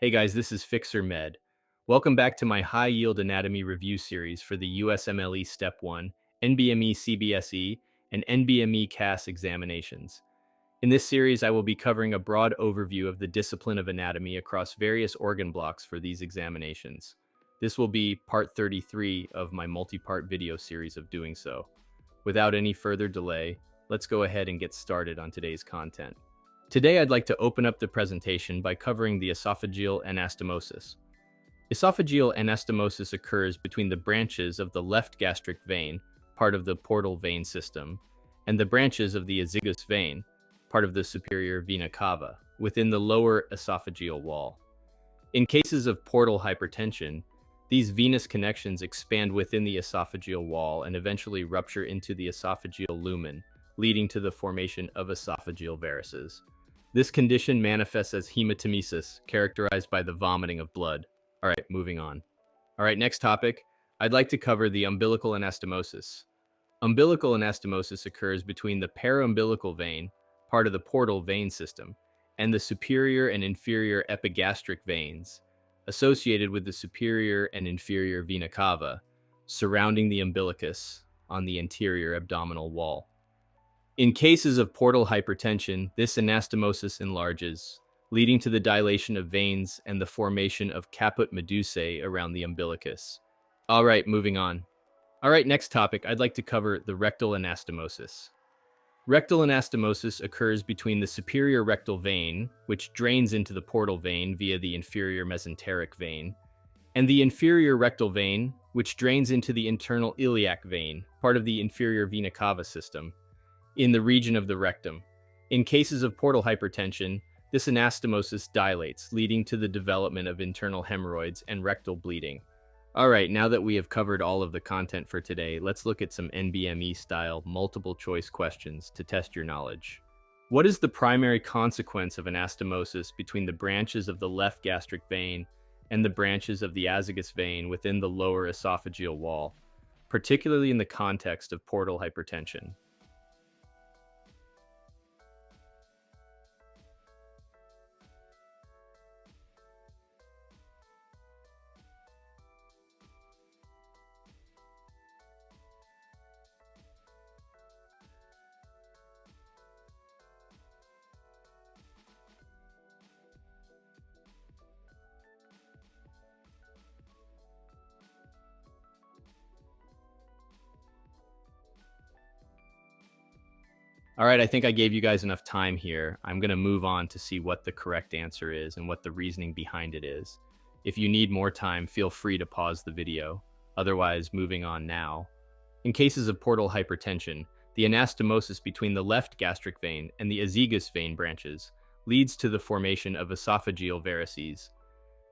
Hey guys, this is FixerMed. Welcome back to my high-yield anatomy review series for the USMLE Step 1, NBME CBSE, and NBME CAS examinations. In this series, I will be covering a broad overview of the discipline of anatomy across various organ blocks for these examinations. This will be part 33 of my multi-part video series of doing so. Without any further delay, let's go ahead and get started on today's content. Today, I'd like to open up the presentation by covering the esophageal anastomosis. Esophageal anastomosis occurs between the branches of the left gastric vein, part of the portal vein system, and the branches of the azygous vein, part of the superior vena cava, within the lower esophageal wall. In cases of portal hypertension, these venous connections expand within the esophageal wall and eventually rupture into the esophageal lumen, leading to the formation of esophageal varices. This condition manifests as hematemesis, characterized by the vomiting of blood. All right, moving on. All right, next topic. I'd like to cover the umbilical anastomosis. Umbilical anastomosis occurs between the paraumbilical vein, part of the portal vein system, and the superior and inferior epigastric veins, associated with the superior and inferior vena cava, surrounding the umbilicus on the anterior abdominal wall. In cases of portal hypertension, this anastomosis enlarges, leading to the dilation of veins and the formation of caput medusae around the umbilicus. All right, moving on. All right, next topic, I'd like to cover the rectal anastomosis. Rectal anastomosis occurs between the superior rectal vein, which drains into the portal vein via the inferior mesenteric vein, and the inferior rectal vein, which drains into the internal iliac vein, part of the inferior vena cava system, in the region of the rectum. In cases of portal hypertension, this anastomosis dilates, leading to the development of internal hemorrhoids and rectal bleeding. All right, now that we have covered all of the content for today, let's look at some NBME-style multiple choice questions to test your knowledge. What is the primary consequence of anastomosis between the branches of the left gastric vein and the branches of the azygous vein within the lower esophageal wall, particularly in the context of portal hypertension? All right, I think I gave you guys enough time here. I'm going to move on to see what the correct answer is and what the reasoning behind it is. If you need more time, feel free to pause the video. Otherwise, moving on now. In cases of portal hypertension, the anastomosis between the left gastric vein and the azygous vein branches leads to the formation of esophageal varices.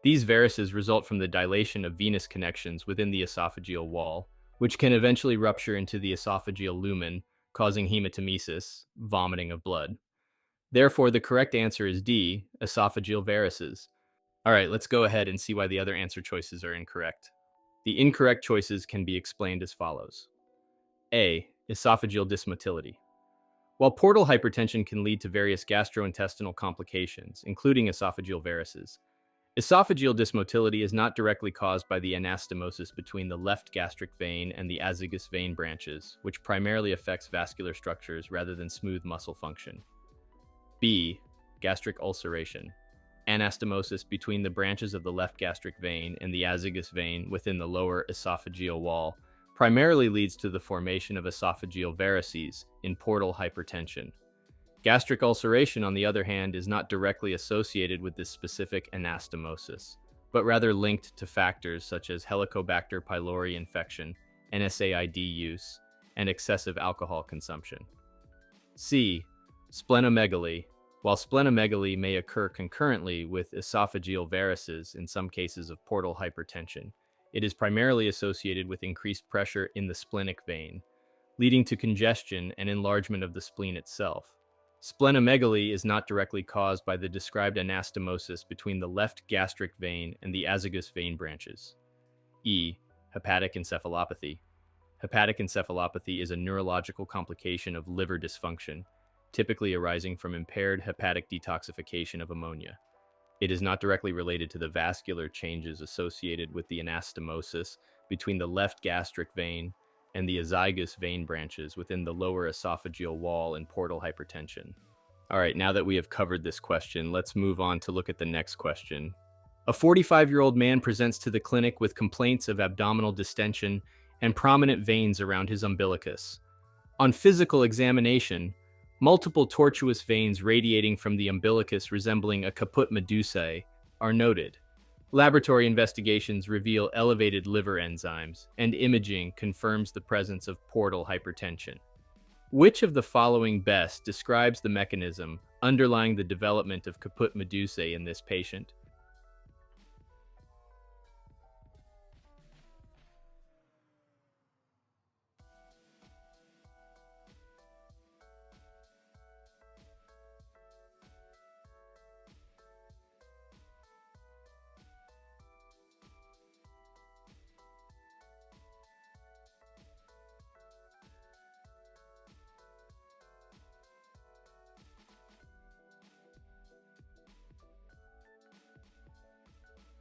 These varices result from the dilation of venous connections within the esophageal wall, which can eventually rupture into the esophageal lumen, causing hematemesis, vomiting of blood. Therefore, the correct answer is D, esophageal varices. All right, let's go ahead and see why the other answer choices are incorrect. The incorrect choices can be explained as follows. A, esophageal dysmotility. While portal hypertension can lead to various gastrointestinal complications, including esophageal varices, esophageal dysmotility is not directly caused by the anastomosis between the left gastric vein and the azygous vein branches, which primarily affects vascular structures rather than smooth muscle function. B, gastric ulceration. Anastomosis between the branches of the left gastric vein and the azygous vein within the lower esophageal wall primarily leads to the formation of esophageal varices in portal hypertension. Gastric ulceration, on the other hand, is not directly associated with this specific anastomosis, but rather linked to factors such as Helicobacter pylori infection, NSAID use, and excessive alcohol consumption. C, splenomegaly. While splenomegaly may occur concurrently with esophageal varices in some cases of portal hypertension, it is primarily associated with increased pressure in the splenic vein, leading to congestion and enlargement of the spleen itself. Splenomegaly is not directly caused by the described anastomosis between the left gastric vein and the azygous vein branches. E, hepatic encephalopathy. Hepatic encephalopathy is a neurological complication of liver dysfunction, typically arising from impaired hepatic detoxification of ammonia. It is not directly related to the vascular changes associated with the anastomosis between the left gastric vein and the esophagus vein branches within the lower esophageal wall and portal hypertension. All right, now that we have covered this question, let's move on to look at the next question. A 45-year-old man presents to the clinic with complaints of abdominal distension and prominent veins around his umbilicus. On physical examination, multiple tortuous veins radiating from the umbilicus resembling a caput medusae are noted. Laboratory investigations reveal elevated liver enzymes, and imaging confirms the presence of portal hypertension. Which of the following best describes the mechanism underlying the development of caput medusae in this patient?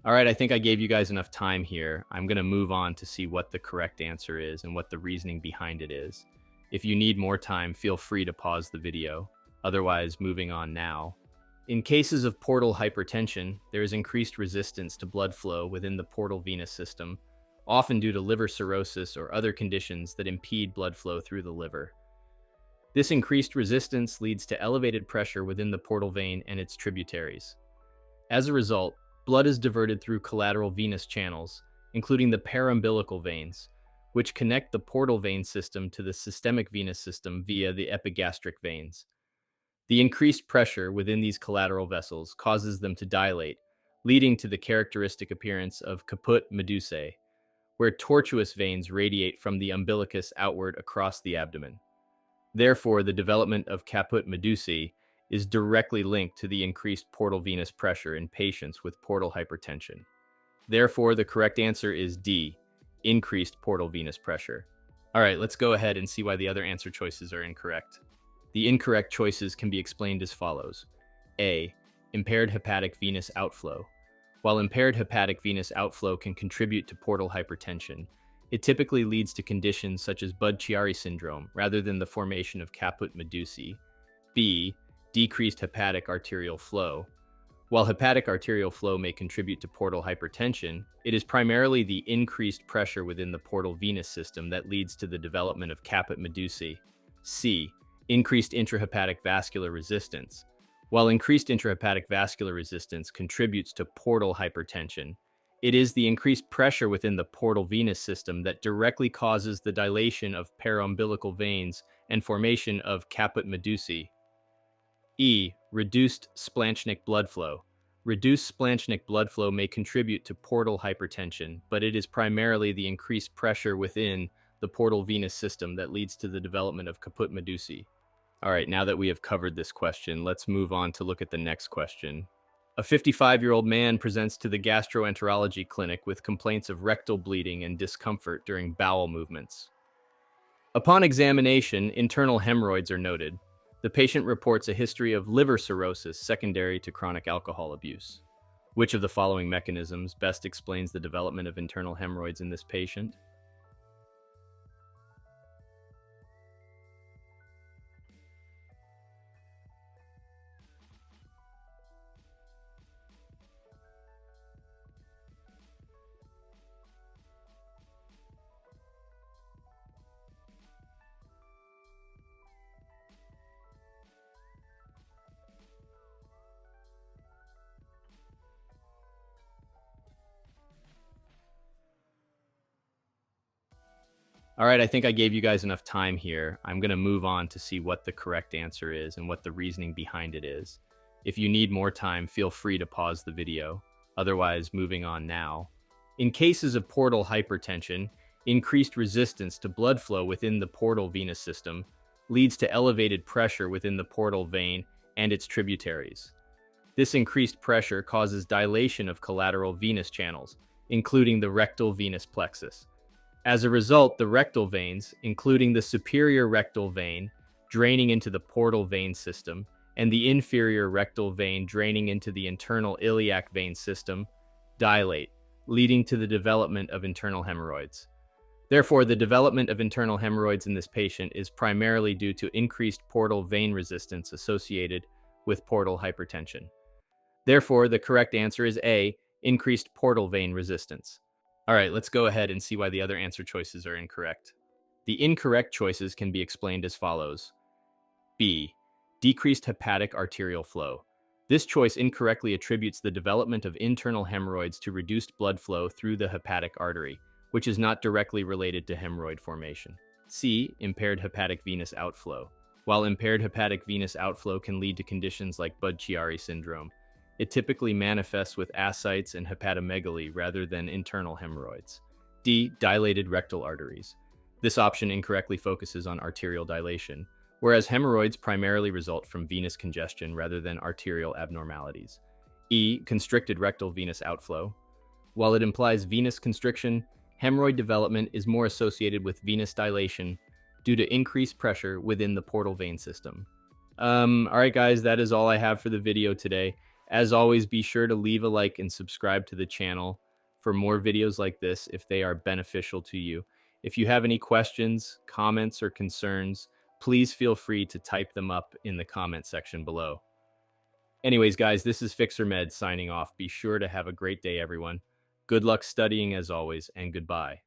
All right, I think I gave you guys enough time here. I'm going to move on to see what the correct answer is and what the reasoning behind it is. If you need more time, feel free to pause the video. Otherwise, moving on now. In cases of portal hypertension, there is increased resistance to blood flow within the portal venous system, often due to liver cirrhosis or other conditions that impede blood flow through the liver. This increased resistance leads to elevated pressure within the portal vein and its tributaries. As a result, blood is diverted through collateral venous channels, including the paraumbilical veins, which connect the portal vein system to the systemic venous system via the epigastric veins. The increased pressure within these collateral vessels causes them to dilate, leading to the characteristic appearance of caput medusae, where tortuous veins radiate from the umbilicus outward across the abdomen. Therefore, the development of caput medusae is directly linked to the increased portal venous pressure in patients with portal hypertension. Therefore, the correct answer is D, increased portal venous pressure. All right, let's go ahead and see why the other answer choices are incorrect. The incorrect choices can be explained as follows. A, impaired hepatic venous outflow. While impaired hepatic venous outflow can contribute to portal hypertension, it typically leads to conditions such as Budd-Chiari syndrome rather than the formation of caput medusae. B, decreased hepatic arterial flow. While hepatic arterial flow may contribute to portal hypertension, it is primarily the increased pressure within the portal venous system that leads to the development of caput medusae. C, increased intrahepatic vascular resistance. While increased intrahepatic vascular resistance contributes to portal hypertension, it is the increased pressure within the portal venous system that directly causes the dilation of paraumbilical veins and formation of caput medusae. E. Reduced splanchnic blood flow. Reduced splanchnic blood flow may contribute to portal hypertension, but it is primarily the increased pressure within the portal venous system that leads to the development of caput medusae. All right, now that we have covered this question, let's move on to look at the next question. A 55-year-old man presents to the gastroenterology clinic with complaints of rectal bleeding and discomfort during bowel movements. Upon examination, internal hemorrhoids are noted. The patient reports a history of liver cirrhosis secondary to chronic alcohol abuse. Which of the following mechanisms best explains the development of internal hemorrhoids in this patient? All right, I think I gave you guys enough time here. I'm going to move on to see what the correct answer is and what the reasoning behind it is. If you need more time, feel free to pause the video. Otherwise, moving on now. In cases of portal hypertension, increased resistance to blood flow within the portal venous system leads to elevated pressure within the portal vein and its tributaries. This increased pressure causes dilation of collateral venous channels, including the rectal venous plexus. As a result, the rectal veins, including the superior rectal vein, draining into the portal vein system, and the inferior rectal vein draining into the internal iliac vein system dilate, leading to the development of internal hemorrhoids. Therefore, the development of internal hemorrhoids in this patient is primarily due to increased portal vein resistance associated with portal hypertension. Therefore, the correct answer is A, increased portal vein resistance. All right, let's go ahead and see why the other answer choices are incorrect. The incorrect choices can be explained as follows. B, decreased hepatic arterial flow. This choice incorrectly attributes the development of internal hemorrhoids to reduced blood flow through the hepatic artery, which is not directly related to hemorrhoid formation. C, impaired hepatic venous outflow. While impaired hepatic venous outflow can lead to conditions like Budd-Chiari syndrome, it typically manifests with ascites and hepatomegaly rather than internal hemorrhoids. D, dilated rectal arteries. This option incorrectly focuses on arterial dilation, whereas hemorrhoids primarily result from venous congestion rather than arterial abnormalities. E, constricted rectal venous outflow. While it implies venous constriction, hemorrhoid development is more associated with venous dilation due to increased pressure within the portal vein system. All right, guys, that is all I have for the video today. As always, be sure to leave a like and subscribe to the channel for more videos like this if they are beneficial to you. If you have any questions, comments, or concerns, please feel free to type them up in the comment section below. Anyways, guys, this is FixerMed signing off. Be sure to have a great day, everyone. Good luck studying as always, and goodbye.